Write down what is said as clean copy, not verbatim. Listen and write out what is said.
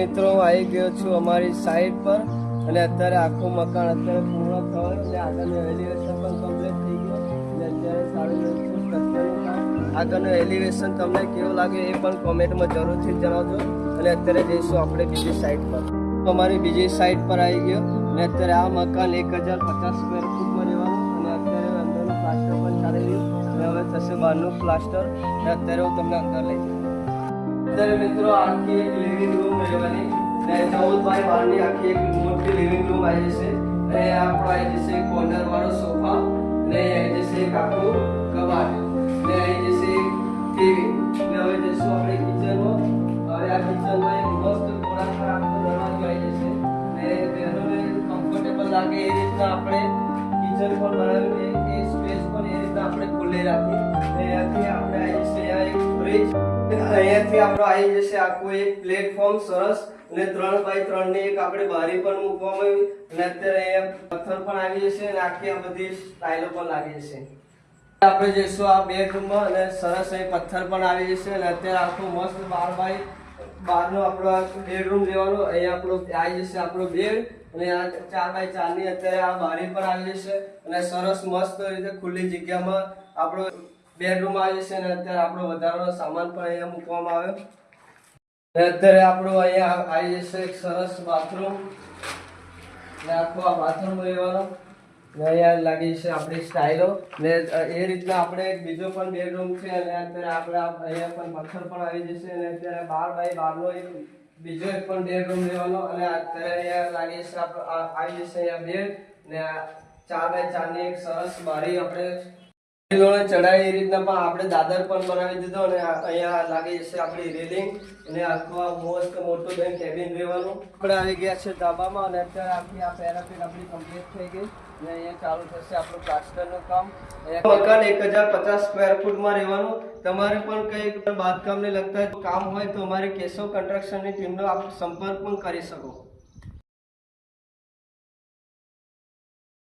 મિત્રો આવી ગયો છું અમારી સાઈડ પર અને અત્યારે આખું મકાન અત્યારે પૂર્ણ થયું અને આગળનું એલિવેશન પણ કમ્પ્લીટ થઈ ગયું અને અત્યારે સારું અત્યારનું કામ આગળનું એલિવેશન તમને કેવું લાગે એ પણ કોમેન્ટમાં જરૂરથી જણાવજો અને અત્યારે જઈશું આપણે બીજી સાઈડ પર અમારી બીજી સાઈડ પર આવી ગયો અને અત્યારે આ મકાન 1050 સ્ક્વેર ફૂટમાં રહેવાનું અને અત્યારે અંદરનું પ્લાસ્ટર પણ ચાલી રહ્યું અને હવે થશે બહારનું પ્લાસ્ટર અને અત્યારે હું તમને અંદર લઈ જાઉં અત્યારે મિત્રો આખી એક લિવિંગ રૂમ રહેવાની અને 14 બાય 12 ની આખી એક મોટી લિવિંગ રૂમ આવી જશે અને આપણો આવી જશે કોર્નર વાળો સોફા અને આવી જશે એક આખું કબાટ અને આવી જશે ટીવી અને હવે જઈશું આપણે કિચનમાં હવે આ કિચનમાં એક મસ્ત ગોળાકાર આખો દરવાજો આવી જશે અને બેનોને કમ્ફર્ટેબલ લાગે એ રીતના આપણે કિચન પણ બનાવ્યું એ સ્પેસ પણ એ રીતના આપણે ખુલ્લી રાખી અને અહીંયાથી આપણે આવી જશે આ એક ફ્રીજ અહીંયાથી આપણો આવી જશે આખું એક પ્લેટફોર્મ સરસ અને 3 બાય 3 ની એક આપણે બારી પણ મૂકવામાં આવી અને અત્યારે અહીંયા પથ્થર પણ આવી જશે અને આખી આ બધી સ્ટાઇલો પણ લાગી જશે આપણે જઈશું આ બેડરૂમમાં અને સરસ અહીં પથ્થર પણ આવી જશે અને અત્યારે આખું મસ્ત 12 બાય 12 નો આપણો બેડરૂમ લેવાનો અહીંયા આપણો આવી જશે આપણો બેડ અને આ 4 બાય 4 ની અત્યારે આ બારી પણ આવી જશે અને સરસ મસ્ત રીતે ખુલ્લી જગ્યામાં આપણો બેડરૂમ આવી જશે અને અત્યારે આપણો વધારાનો સામાન પણ અહીંયા મૂકવામાં આવ્યો અને અત્યારે આપણો અહીંયા આવી જશે એક સરસ બાથરૂમ અને આખો આ બાથરૂમ રહેવાનો અને અહીંયા લાગી છે આપણી સ્ટાઇલો ને એ રીતના આપણે એક બીજો પણ બેડરૂમ છે અને અત્યારે આપણે અહીંયા પણ પથ્થર પણ આવી જશે અને અત્યારે 12 બાય 12 નો એક બીજો એક પણ બેડરૂમ રહેવાનો અને અત્યારે અહીંયા લાગી છે આવી જશે અહીંયા બેડ ને 4 બાય 4 ની એક સરસ બારી આપણે ચડાઈ એ રીતના પણ આપણે દાદર પણ બનાવી દીધો અને અહીંયા લાગી જશે આપણી રેલિંગ અને આખો મોસ્ટ મોટો બેન કેબિન રહેવાનું આપણે આવી ગયા છે ધાબામાં અને અત્યારે આખી આ પેરાપેટ આપણી કમ્પ્લીટ થઈ ગઈ અને અહીંયા ચાલુ થશે આપણું પ્લાસ્ટરનું કામ મકાન 1050 સ્ક્વેર ફૂટમાં રહેવાનું તમારે પણ કંઈ બાંધકામને લગતા કામ હોય તો અમારી કેશવ કન્સ્ટ્રક્શનની ટીમનો આપ સંપર્ક પણ કરી શકો.